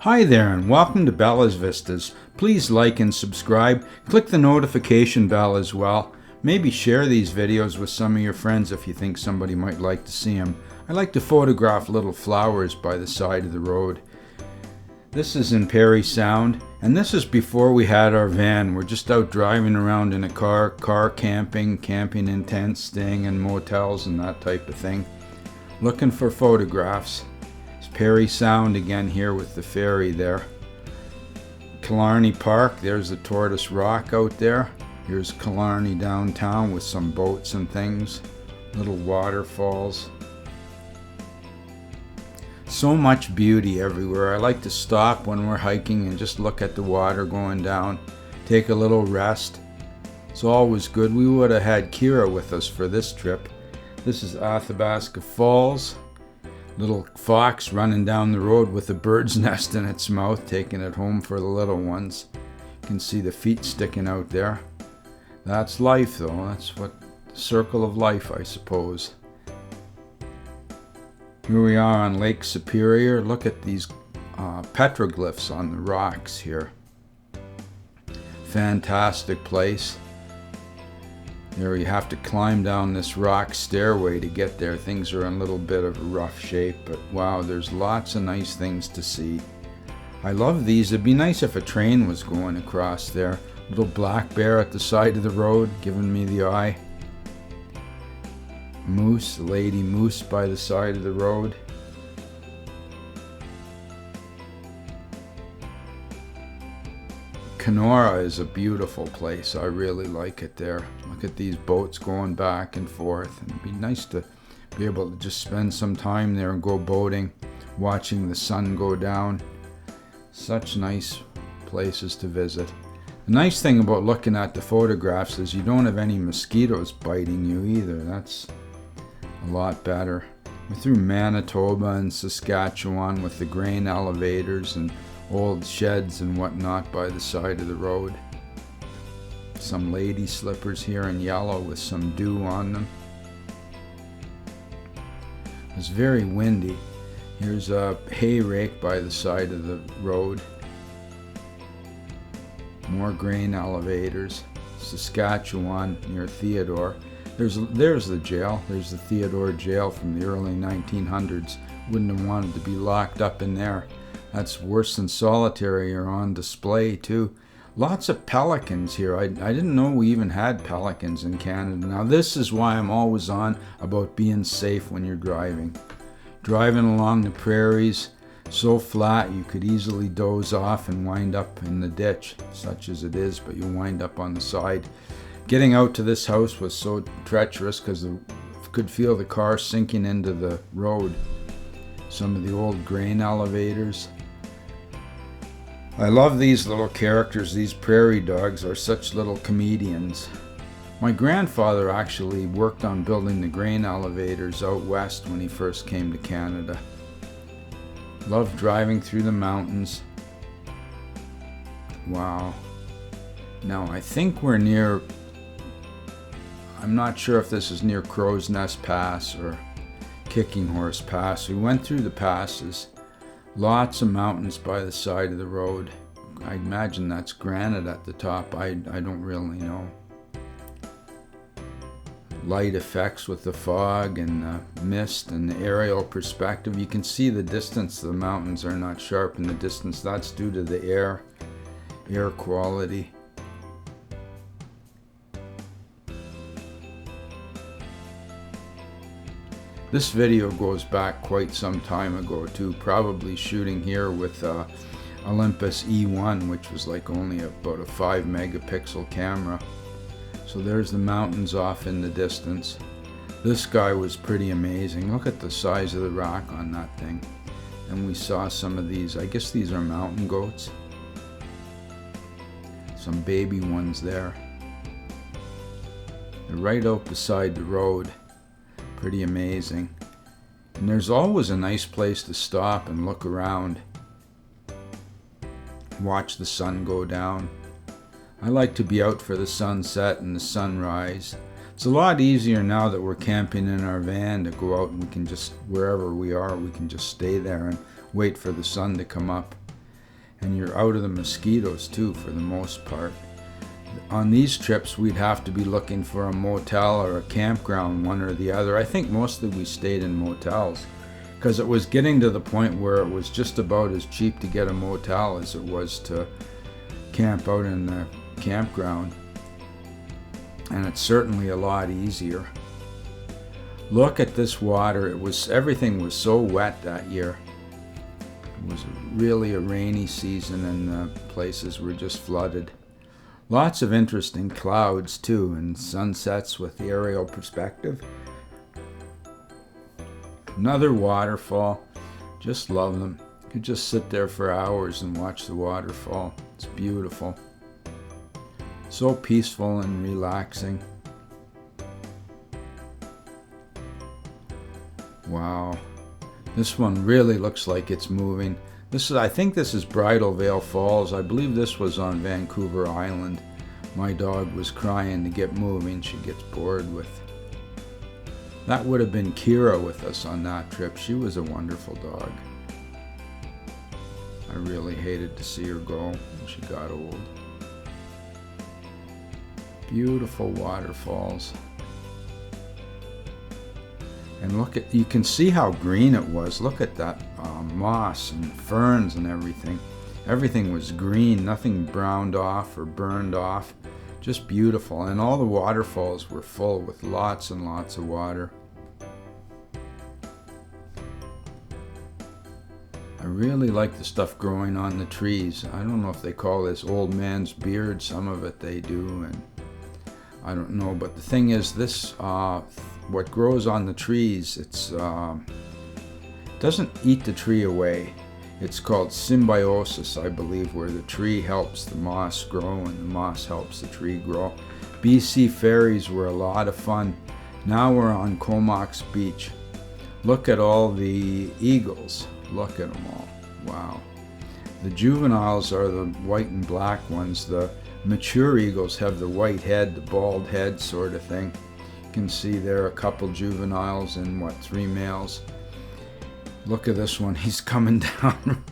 Hi there and welcome to Bella's Vistas. Please like and subscribe. Click the notification bell as well. Maybe share these videos with some of your friends if you think somebody might like to see them. I like to photograph little flowers by the side of the road. This is in Parry Sound, and this is before we had our van. We're just out driving around in a car camping in tents, staying in motels and that type of thing. Looking for photographs. Parry Sound again here with the ferry there. Killarney Park, there's the Tortoise Rock out there. Here's Killarney downtown with some boats and things. Little waterfalls. So much beauty everywhere. I like to stop when we're hiking and just look at the water going down. Take a little rest. It's always good. We would have had Kira with us for this trip. This is Athabasca Falls. Little fox running down the road with a bird's nest in its mouth, taking it home for the little ones. You can see the feet sticking out there. That's life though. That's what the circle of life, I suppose. Here we are on Lake Superior. Look at these petroglyphs on the rocks here. Fantastic place. There you have to climb down this rock stairway to get there. Things are in a little bit of a rough shape, but wow, there's lots of nice things to see. I love these. It'd be nice if a train was going across there. Little black bear at the side of the road giving me the eye. Moose, lady moose by the side of the road. Kenora is a beautiful place. I really like it there. Look at these boats going back and forth. And it'd be nice to be able to just spend some time there and go boating, watching the sun go down. Such nice places to visit. The nice thing about looking at the photographs is you don't have any mosquitoes biting you either. That's a lot better. We're through Manitoba and Saskatchewan with the grain elevators and old sheds and whatnot by the side of the road. Some lady slippers here in yellow with some dew on them. It's very windy. Here's a hay rake by the side of the road. More grain elevators. Saskatchewan near Theodore. There's the jail. There's the Theodore jail from the early 1900s. Wouldn't have wanted to be locked up in there. That's worse than solitary or on display too. Lots of pelicans here. I didn't know we even had pelicans in Canada. Now this is why I'm always on about being safe when you're driving. Driving along the prairies, so flat you could easily doze off and wind up in the ditch, such as it is, but you wind up on the side. Getting out to this house was so treacherous because I could feel the car sinking into the road. Some of the old grain elevators. I love these little characters. These prairie dogs are such little comedians. My grandfather actually worked on building the grain elevators out west when he first came to Canada. Love driving through the mountains. Wow. Now I think we're near, I'm not sure if this is near Crow's Nest Pass or Kicking Horse Pass. We went through the passes. Lots of mountains by the side of the road. I imagine that's granite at the top. I don't really know. Light effects with the fog and the mist and the aerial perspective. You can see the distance. The mountains are not sharp in the distance. That's due to the air quality. This video goes back quite some time ago too, probably shooting here with Olympus E1, which was like only about a 5 megapixel camera. So there's the mountains off in the distance. This guy was pretty amazing. Look at the size of the rock on that thing. And we saw some of these, I guess these are mountain goats. Some baby ones there. They're right out beside the road. Pretty amazing. And there's always a nice place to stop and look around. Watch the sun go down. I like to be out for the sunset and the sunrise. It's a lot easier now that we're camping in our van to go out and we can just, wherever we are, we can just stay there and wait for the sun to come up. and you're out of the mosquitoes too for the most part. On these trips, we'd have to be looking for a motel or a campground, one or the other. I think mostly we stayed in motels because it was getting to the point where it was just about as cheap to get a motel as it was to camp out in the campground. And it's certainly a lot easier. Look at this water. Everything was so wet that year. It was really a rainy season and the places were just flooded. Lots of interesting clouds too, and sunsets with the aerial perspective. Another waterfall. Just love them. You could just sit there for hours and watch the waterfall. It's beautiful. So peaceful and relaxing. Wow. This one really looks like it's moving. I think this is Bridal Veil Falls. I believe this was on Vancouver Island. My dog was crying to get moving. She gets bored with. That would have been Kira with us on that trip. She was a wonderful dog. I really hated to see her go when she got old. Beautiful waterfalls. And you can see how green it was. Look at that moss and ferns and everything. Everything was green, nothing browned off or burned off. Just beautiful. And all the waterfalls were full with lots and lots of water. I really like the stuff growing on the trees. I don't know if they call this old man's beard. Some of it they do, and I don't know. But the thing is, this what grows on the trees, it doesn't eat the tree away. It's called symbiosis, I believe, where the tree helps the moss grow and the moss helps the tree grow. BC ferries were a lot of fun. Now we're on Comox Beach. Look at all the eagles. Look at them all. Wow. The juveniles are the white and black ones. The mature eagles have the white head, the bald head sort of thing. You can see there are a couple juveniles and 3 males. Look at this one. He's coming down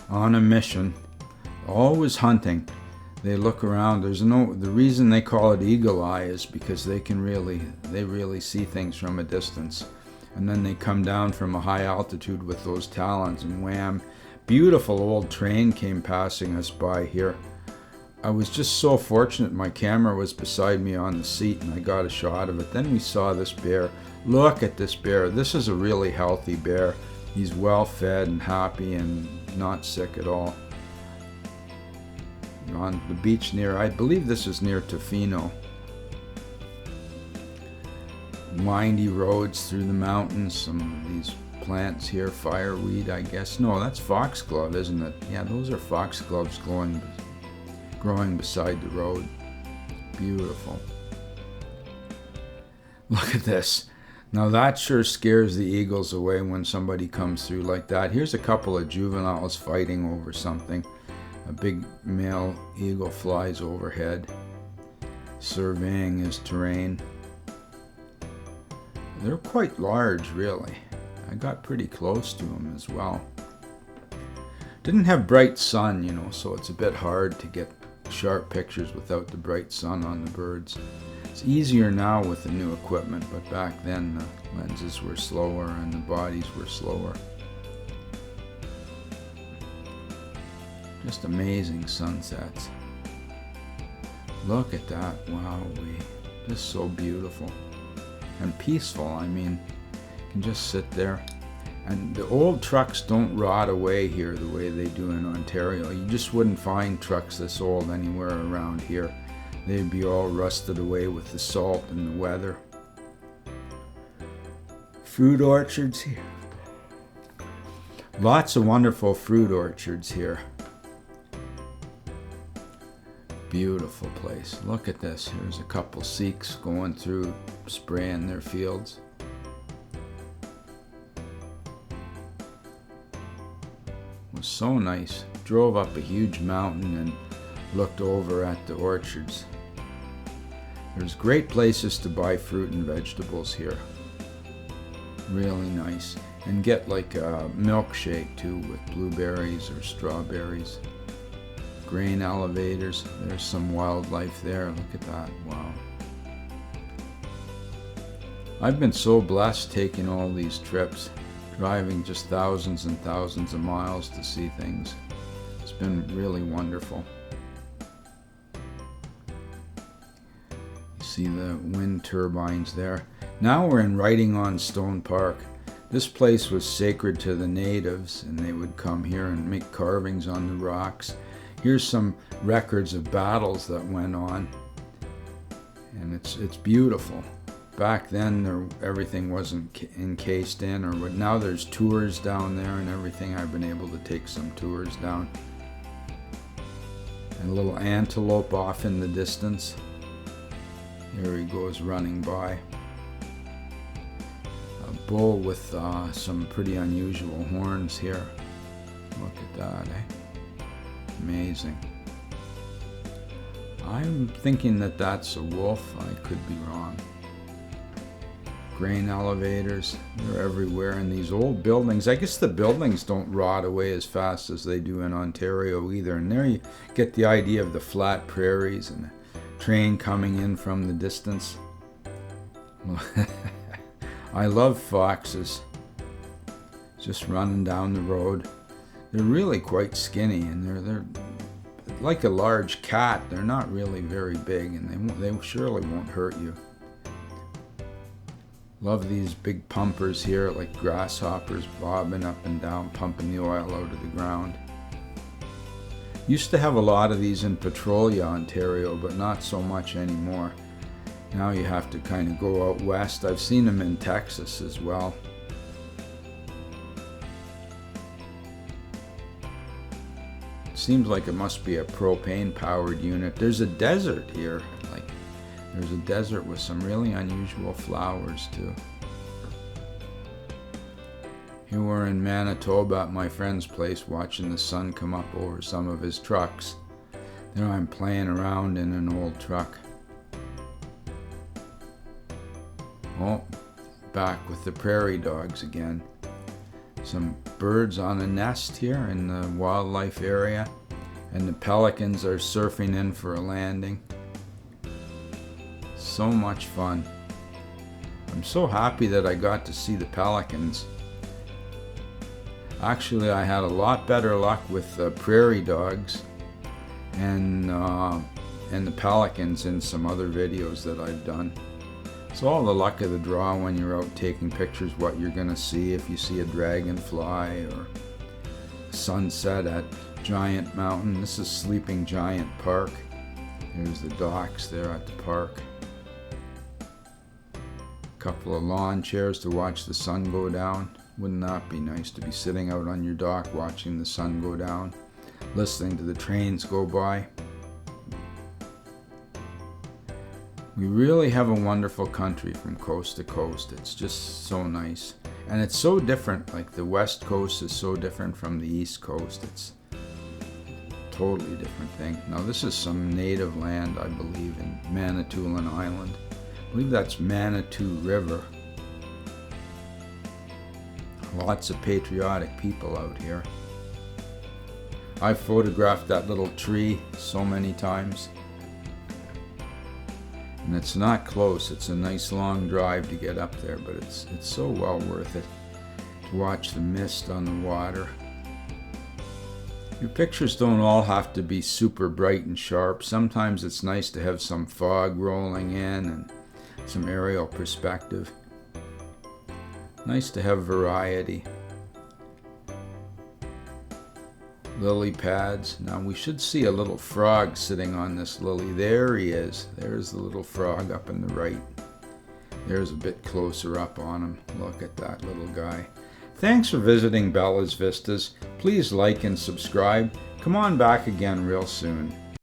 on a mission. Always hunting. They look around. The reason they call it eagle eye is because they really see things from a distance. And then they come down from a high altitude with those talons and wham. Beautiful old train came passing us by here. I was just so fortunate my camera was beside me on the seat and I got a shot of it. Then we saw this bear. Look at this bear. This is a really healthy bear. He's well fed and happy and not sick at all. On the beach I believe this is near Tofino. Windy roads through the mountains, some of these plants here, fireweed, I guess. No, that's foxglove, isn't it? Yeah, those are foxgloves growing beside the road. Beautiful. Look at this. Now that sure scares the eagles away when somebody comes through like that. Here's a couple of juveniles fighting over something. A big male eagle flies overhead, surveying his terrain. They're quite large, really. I got pretty close to them as well. Didn't have bright sun, so it's a bit hard to get sharp pictures without the bright sun on the birds. It's easier now with the new equipment, but back then the lenses were slower and the bodies were slower. Just amazing sunsets. Look at that, wowee. Just so beautiful. And peaceful. I mean, you can just sit there. And the old trucks don't rot away here the way they do in Ontario. You just wouldn't find trucks this old anywhere around here. They'd be all rusted away with the salt and the weather. Fruit orchards here. Lots of wonderful fruit orchards here. Beautiful place. Look at this. Here's a couple Sikhs going through, spraying their fields. It was so nice. Drove up a huge mountain and looked over at the orchards. There's great places to buy fruit and vegetables here. Really nice. And get like a milkshake too with blueberries or strawberries. Grain elevators. There's some wildlife there. Look at that. Wow. I've been so blessed taking all these trips, driving just thousands and thousands of miles to see things. It's been really wonderful. You see the wind turbines there. Now we're in Writing on Stone Park. This place was sacred to the natives, and they would come here and make carvings on the rocks. Here's some records of battles that went on, and it's beautiful. Back then, everything wasn't encased in, or now there's tours down there and everything. I've been able to take some tours down. And a little antelope off in the distance. There he goes running by. Bull with some pretty unusual horns here. Look at that, eh? Amazing. I'm thinking that that's a wolf. I could be wrong. Grain elevators, they're everywhere in these old buildings. I guess the buildings don't rot away as fast as they do in Ontario either. And there you get the idea of the flat prairies and the train coming in from the distance. I love foxes, just running down the road. They're really quite skinny, and they're like a large cat. They're not really very big, and they surely won't hurt you. Love these big pumpers here, like grasshoppers bobbing up and down, pumping the oil out of the ground. Used to have a lot of these in Petrolia, Ontario, but not so much anymore. Now you have to kind of go out west. I've seen them in Texas as well. Seems like it must be a propane-powered unit. There's a desert here. There's a desert with some really unusual flowers too. Here we're in Manitoba at my friend's place, watching the sun come up over some of his trucks. There I'm playing around in an old truck. Oh, back with the prairie dogs again. Some birds on a nest here in the wildlife area, and the pelicans are surfing in for a landing. So much fun. I'm so happy that I got to see the pelicans. Actually, I had a lot better luck with the prairie dogs and the pelicans in some other videos that I've done. It's all the luck of the draw when you're out taking pictures, what you're going to see. If you see a dragonfly or sunset at Giant Mountain. This is Sleeping Giant Park. There's the docks there at the park. A couple of lawn chairs to watch the sun go down. Wouldn't that be nice to be sitting out on your dock watching the sun go down, listening to the trains go by? We really have a wonderful country from coast to coast. It's just so nice. And it's so different. Like the West Coast is so different from the East Coast. It's a totally different thing. Now this is some native land, I believe, in Manitoulin Island. I believe that's Manitou River. Lots of patriotic people out here. I've photographed that little tree so many times. And it's not close. It's a nice long drive to get up there, but it's so well worth it to watch the mist on the water. Your pictures don't all have to be super bright and sharp. Sometimes it's nice to have some fog rolling in and some aerial perspective. Nice to have variety. Lily pads. Now we should see a little frog sitting on this lily. There he is. There's the little frog up in the right. There's a bit closer up on him. Look at that little guy. Thanks for visiting Bella's Vistas. Please like and subscribe. Come on back again real soon.